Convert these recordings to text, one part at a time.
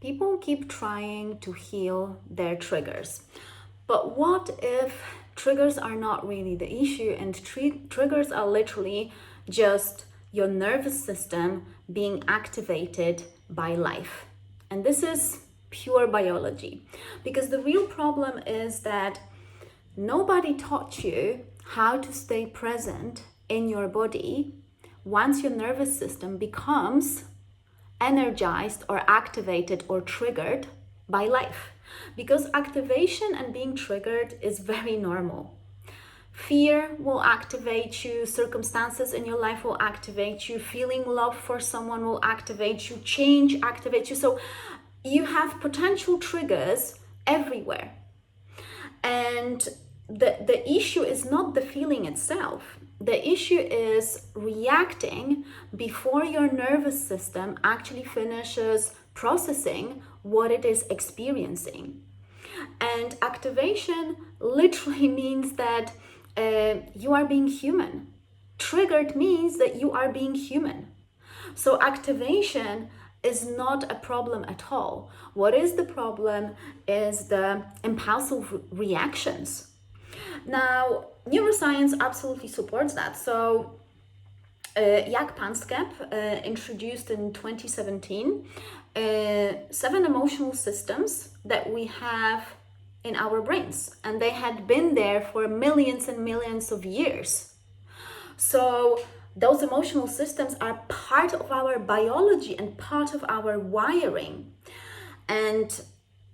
People keep trying to heal their triggers. But what if triggers are not really the issue and triggers are literally just your nervous system being activated by life? And this is pure biology, because the real problem is that nobody taught you how to stay present in your body once your nervous system becomes energized or activated or triggered by life. Because activation and being triggered is very normal. Fear will activate you, circumstances in your life will activate you, feeling love for someone will activate you, change activates you. So you have potential triggers everywhere. And the issue is not the feeling itself. The issue is reacting before your nervous system actually finishes processing what it is experiencing. And activation literally means that you are being human. Triggered means that you are being human. So activation is not a problem at all. What is the problem is the impulsive reactions. Now, neuroscience absolutely supports that. So, Jak Panskep introduced in 2017 7 emotional systems that we have in our brains, and they had been there for millions and millions of years. So those emotional systems are part of our biology and part of our wiring. And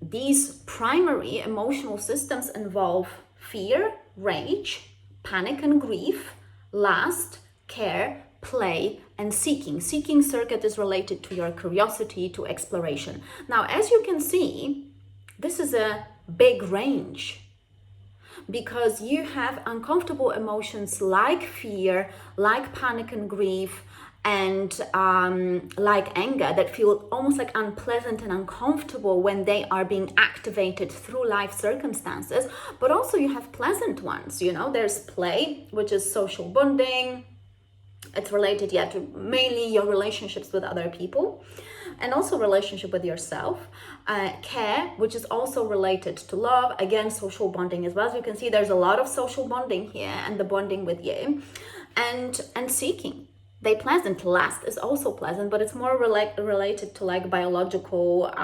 these primary emotional systems involve fear, rage, panic and grief, lust, care, play, and seeking. Seeking circuit is related to your curiosity, to exploration. Now, as you can see, this is a big range, because you have uncomfortable emotions like fear, like panic and grief, and like anger that feel almost like unpleasant and uncomfortable when they are being activated through life circumstances. But also you have pleasant ones, there's play, which is social bonding. It's related to mainly your relationships with other people, and also relationship with yourself. Care, which is also related to love, again, social bonding as well. As you can see, there's a lot of social bonding here and the bonding with you. And seeking, they pleasant. Lust is also pleasant, but it's more related to like biological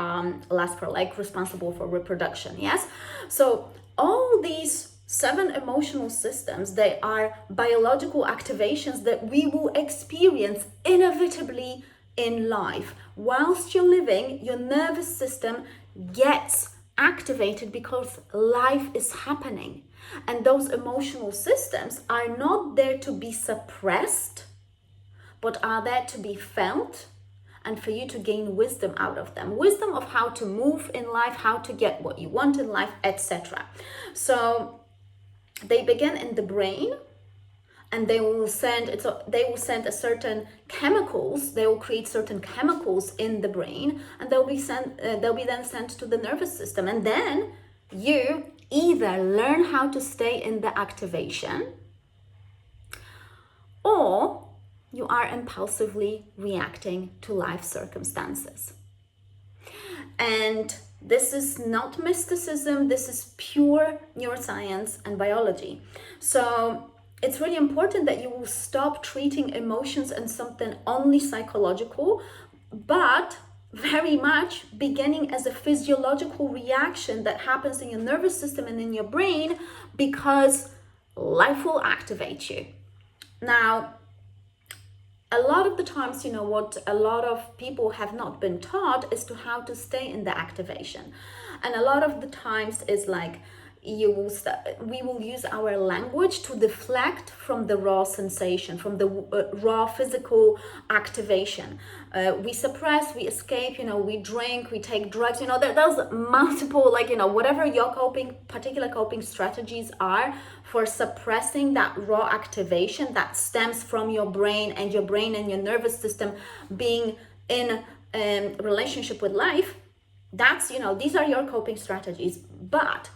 lust, for like responsible for reproduction. Yes. So all these 7 emotional systems, they are biological activations that we will experience inevitably in life. Whilst you're living, your nervous system gets activated because life is happening. And those emotional systems are not there to be suppressed, but are there to be felt and for you to gain wisdom out of them. Wisdom of how to move in life, how to get what you want in life, etc. So they begin in the brain, and they will send a certain chemicals. They will create certain chemicals in the brain, and they'll be then sent to the nervous system. And then you either learn how to stay in the activation, or you are impulsively reacting to life circumstances. And this is not mysticism, this is pure neuroscience and biology. So it's really important that you will stop treating emotions as something only psychological, but very much beginning as a physiological reaction that happens in your nervous system and in your brain, because life will activate you. Now, a lot of the times, what a lot of people have not been taught is to how to stay in the activation. And a lot of the times is like, we will use our language to deflect from the raw sensation, from the raw physical activation. We suppress, we escape, we drink, we take drugs, there's multiple, whatever your particular coping strategies are for suppressing that raw activation that stems from your brain and your nervous system being in relationship with life. That's, these are your coping strategies. But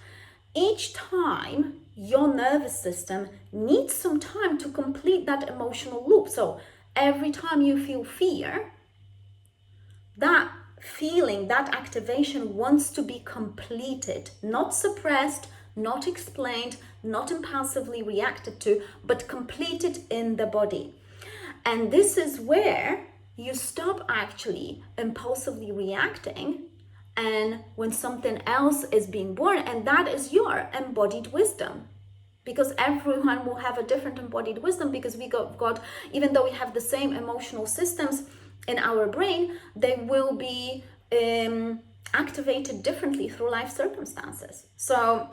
each time your nervous system needs some time to complete that emotional loop. So every time you feel fear, that feeling, that activation wants to be completed, not suppressed, not explained, not impulsively reacted to, but completed in the body. And this is where you stop actually impulsively reacting, and when something else is being born, and that is your embodied wisdom. Because everyone will have a different embodied wisdom, because we got even though we have the same emotional systems in our brain, they will be activated differently through life circumstances. So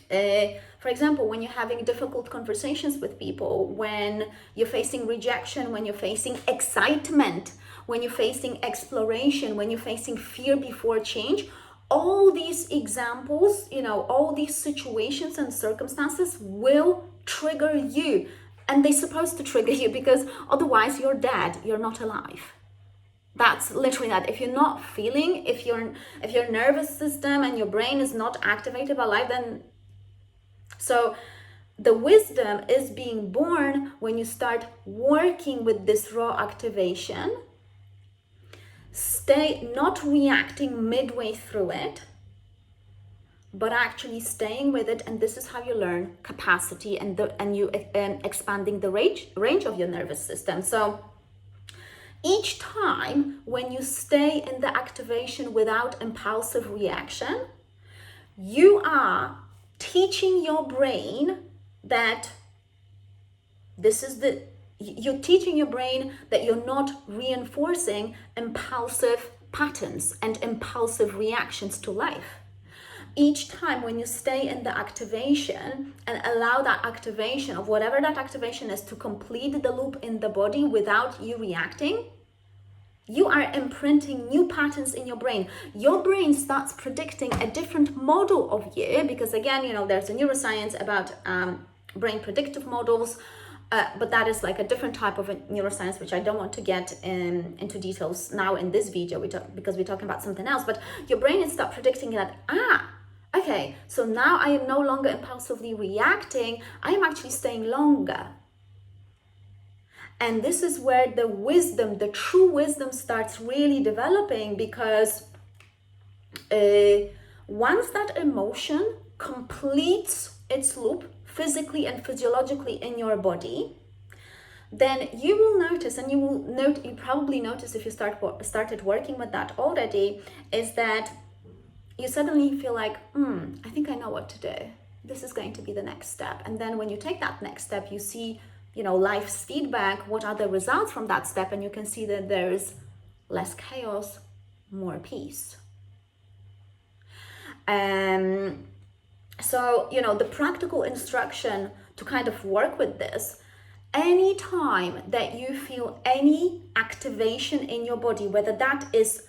for example, when you're having difficult conversations with people, when you're facing rejection, when you're facing excitement, when you're facing exploration, when you're facing fear before change, all these examples, all these situations and circumstances will trigger you. And they're supposed to trigger you, because otherwise you're dead, you're not alive. That's literally that. If you're not feeling, if your nervous system and your brain is not activated by life, then so the wisdom is being born when you start working with this raw activation. Stay not reacting midway through it, but actually staying with it. And this is how you learn capacity and you expanding the range of your nervous system. So each time when you stay in the activation without impulsive reaction, you are teaching your brain that you're teaching your brain that you're not reinforcing impulsive patterns and impulsive reactions to life. Each time when you stay in the activation and allow that activation of whatever that activation is to complete the loop in the body without you reacting, you are imprinting new patterns in your brain. Your brain starts predicting a different model of you, because again, there's a neuroscience about brain predictive models, but that is like a different type of neuroscience, which I don't want to get into details now in this video, because we're talking about something else. But your brain is start predicting that, okay, so now I am no longer impulsively reacting, I am actually staying longer. And this is where the wisdom, the true wisdom, starts really developing, because once that emotion completes its loop physically and physiologically in your body, then you will notice, and you probably notice if you started working with that already, is that you suddenly feel like, I think I know what to do. This is going to be the next step. And then when you take that next step, you see life's feedback, what are the results from that step, and you can see that there's less chaos, more peace. So, the practical instruction to kind of work with this, anytime that you feel any activation in your body, whether that is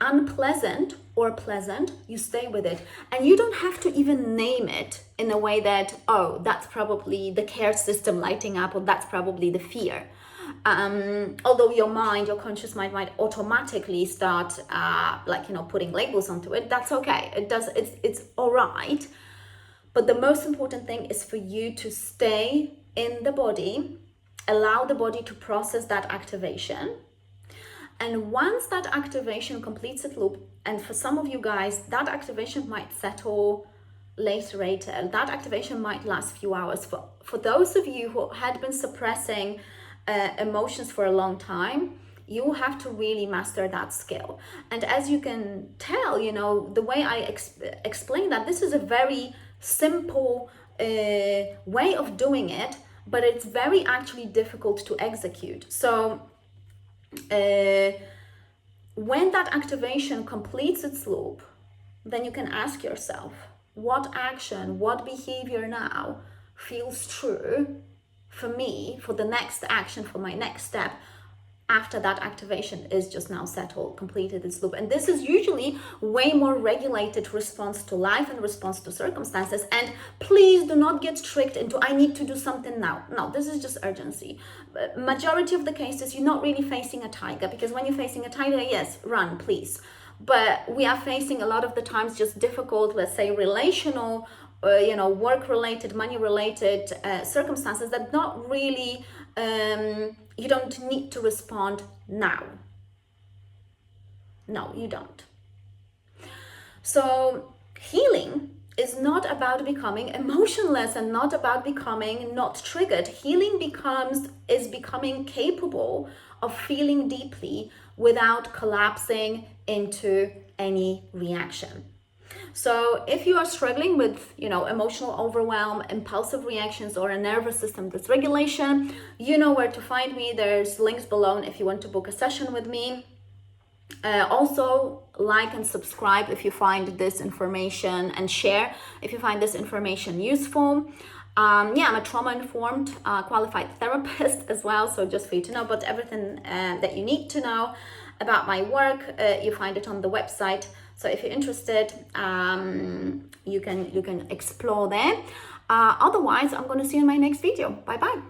unpleasant or pleasant, you stay with it. And you don't have to even name it in a way that, that's probably the care system lighting up, or that's probably the fear. Although your mind, your conscious mind, might automatically start putting labels onto it. That's okay. It's all right. But the most important thing is for you to stay in the body, allow the body to process that activation. And once that activation completes its loop, and for some of you guys, that activation might settle later, that activation might last a few hours. For those of you who had been suppressing emotions for a long time, you have to really master that skill. And as you can tell, the way I explain that, this is a very simple way of doing it, but it's very actually difficult to execute. So when that activation completes its loop, then you can ask yourself, what action, what behavior now feels true for me, for the next action, for my next step, after that activation is just now settled, completed its loop. And this is usually way more regulated response to life and response to circumstances. And please do not get tricked into, I need to do something now. No, this is just urgency. Majority of the cases, you're not really facing a tiger, because when you're facing a tiger, yes, run, please. But we are facing a lot of the times just difficult, let's say, relational, work-related, money-related circumstances that not really, you don't need to respond now. No, you don't. So healing is not about becoming emotionless and not about becoming not triggered. Healing is becoming capable of feeling deeply without collapsing into any reaction. So if you are struggling with, emotional overwhelm, impulsive reactions, or a nervous system dysregulation, you know where to find me. There's links below if you want to book a session with me. Also, like and subscribe if you find this information, and share if you find this information useful. I'm a trauma-informed qualified therapist as well, so just for you to know about everything that you need to know about my work, you find it on the website. So if you're interested, you can explore there. Otherwise, I'm going to see you in my next video. Bye bye.